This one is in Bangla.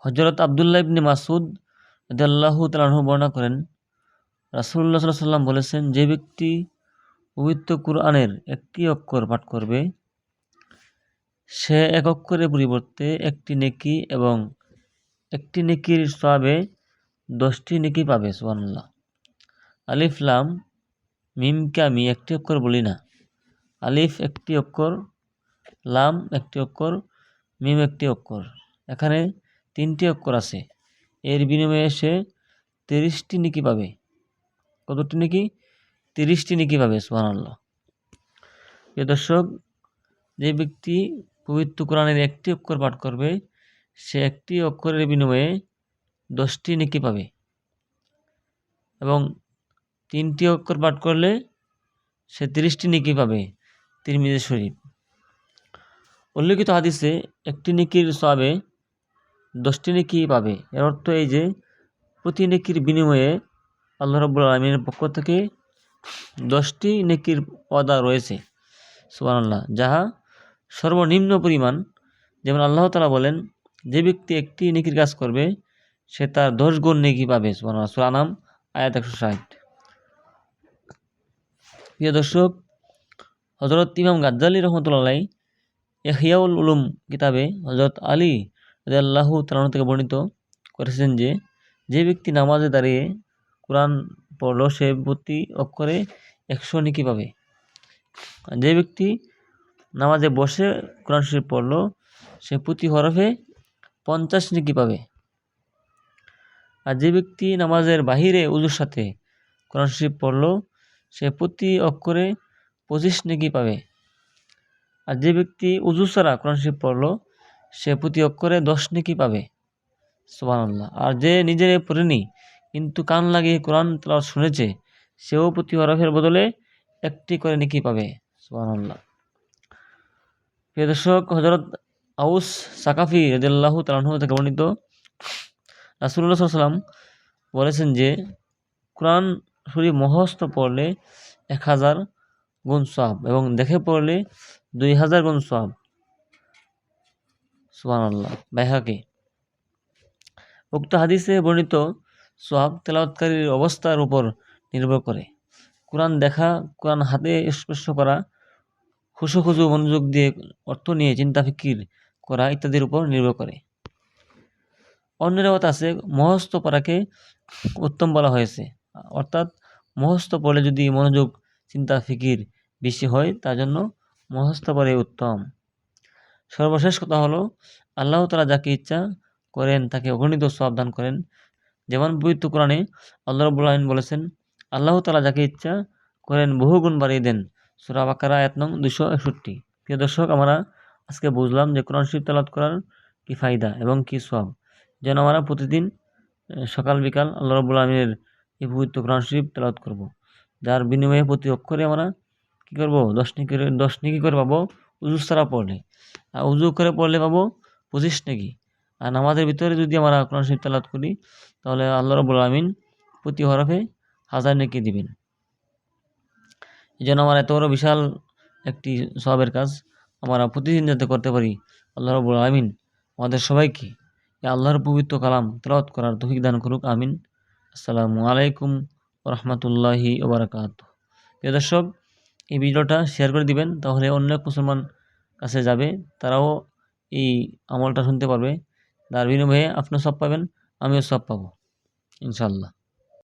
হযরত আব্দুল্লাহ ইবনে মাসউদ রাদিয়াল্লাহু তাআলা আনহু বর্ণনা করেন, রাসূলুল্লাহ সাল্লাল্লাহু আলাইহি ওয়াসাল্লাম বলেছেন, যে ব্যক্তি পবিত্র কুরআনের একটি অক্ষর পাঠ করবে, সে এক অক্ষরের পরিবর্তে একটি নেকি এবং একটি নেকির সওয়াবে 10টি নেকি পাবে। সুবহানাল্লাহ। আলিফ লাম মিম কে আমি একটি অক্ষর বলি না। আলিফ একটি অক্ষর, লাম একটি অক্ষর, মিম একটি অক্ষর। এখানে 3টি অক্ষর আছে। এর বিনিময়ে সে 30টি নেকি পাবে। কতটি নেকি? 30টি নেকি পাবে। সুবহানাল্লাহ। প্রিয় দর্শক, যে ব্যক্তি পবিত্র কোরআনের একটি অক্ষর পাঠ করবে, সে একটি অক্ষরের বিনিময়ে 10টি নেকি পাবে এবং 3টি অক্ষর পাঠ করলে সে 30টি নেকি পাবে। তিরমিজি শরীফ। উল্লেখিত হাদিসে একটি নেকির সওয়াবে 10টি নেকি পাবে। এর অর্থ এই যে প্রতি নেকির বিনিময়ে আল্লাহ রাব্বুল আলামিনের পক্ষ থেকে 10টি নেকির ওয়াদা রয়েছে। সুবহানাল্লাহ। যাহা সর্বনিম্ন পরিমাণ। যেমন আল্লাহ তাআলা বলেন, যে ব্যক্তি একটি নেকির কাজ করবে সে তার 10 গুণ নেকি পাবে। সুবহানাল্লাহ। সূরা আনাম আয়াত 160। প্রিয় দর্শক, হযরত ইমাম গাজ্জালী রাহমাতুল্লাহ আলাইহি ইহইয়াউল উলুম কিতাবে হযরত আলী রাদিয়াল্লাহু তাআলা থেকে বর্ণিত করেছেন যে, যে ব্যক্তি নামাজে দাঁড়িয়ে কোরআন পড়ল সে প্রতি অক্ষরে 100 নেকি পাবে। আর যে ব্যক্তি নামাজে বসে কোরআন শরীফ পড়ল সে প্রতি হরফে 50 নেকি পাবে। আর যে ব্যক্তি নামাজের বাহিরে ওযুর সাথে কোরআন শরীফ পড়ল সে প্রতি অক্ষরে 25 নেকি পাবে। আর যে ব্যক্তি ওযু ছাড়া কোরআন শরীফ পড়ল সে প্রতি অক্ষরে 10 নেকি পাবে। সুবহানাল্লাহ। আর যে নিজে পড়েনি কিন্তু কান লাগিয়ে কোরআন তেলাওয়াত শুনেছে, সেও প্রতি হরফের বদলে 1টি করে নেকি পাবে। সুবহানাল্লাহ। প্রিয় দর্শক, হযরত আউস সাকাফি রাদিয়াল্লাহু তাআলা আনহু থেকে বর্ণিত, রাসূলুল্লাহ সাল্লাল্লাহু আলাইহি ওয়াসাল্লাম বলেছেন যে, কোরআন শরীফ মুখস্থ পড়লে 1000 গুণ সওয়াব এবং দেখে পড়লে 2000 গুণ সওয়াব। সুবহানাল্লাহ। বাইহাকি। উক্ত হাদিসে বর্ণিত সওয়াব তেলাওয়াতকারীর অবস্থার উপর নির্ভর করে। কোরআন দেখা, কোরআন হাতে স্পর্শ করা, খুশু মনোযোগ দিয়ে অর্থ নিয়ে চিন্তা ফিকির করা ইত্যাদির উপর নির্ভর করে। অন্য রিওয়ায়াত আছে মুখস্থ পড়াকে উত্তম বলা হয়েছে। অর্থাৎ মুখস্থ পড়লে যদি মনোযোগ, চিন্তা ফিকির বেশি হয় তার জন্য মুখস্থ পড়াই উত্তম। সর্বশেষ কথা হলো, আল্লাহ তাআলা যাকে ইচ্ছা করেন তাকে অগণিত সওয়াব দান করেন। যেমন পবিত্র কোরআনে আল্লাহ রাব্বুল আলামিন বলেছেন, আল্লাহ তাআলা যাকে ইচ্ছা করেন বহুগুণ বাড়িয়ে দেন। সূরা বাকারা আয়াত নং 261। প্রিয় দর্শক, আমরা আজকে বুঝলাম যে কোরআন শরীফ তেলাওয়াত করার কি ফায়দা এবং কি সওয়াব। যেন আমরা প্রতিদিন সকাল বিকাল আল্লাহ রাব্বুল আলামিনের এই পবিত্র কোরআন শরীফ তেলাওয়াত করব, যার বিনিময়ে প্রতি অক্ষরে আমরা কি করব? 10 নেকি করে পাবো উযু ছাড়া পড়লে। আর উযু করে পড়লে পাবো 25 নেকি। আর নামাজের ভিতরে যদি আমরা কোরআন শরীফ তেলাওয়াত করি তাহলে আল্লাহ রাব্বুল আলামিন প্রতি হরফে 1000 নেকি দিবেন। এজন্য আমার এত বড় বিশাল একটি সওয়াবের কাজ আমরা প্রতিদিন যাতে করতে পারি, আল্লাহ রাব্বুল আলামিন আমাদের সবাইকে এই আল্লাহর পবিত্র কালাম তেলাওয়াত করার তৌফিক দান করুক। আমিন। আসসালামু আলাইকুম ওয়া রাহমাতুল্লাহি ওয়া বারাকাতুহু। প্রিয় দর্শক, এই ভিডিওটা শেয়ার করে দিবেন, তাহলে অন্য মুসলমান কাছে যাবে, তারাও এই আমলটা শুনতে পারবে। তার বিনিময়ে আপনিও সওয়াব পাবেন, আমিও সওয়াব পাবো ইনশাআল্লাহ।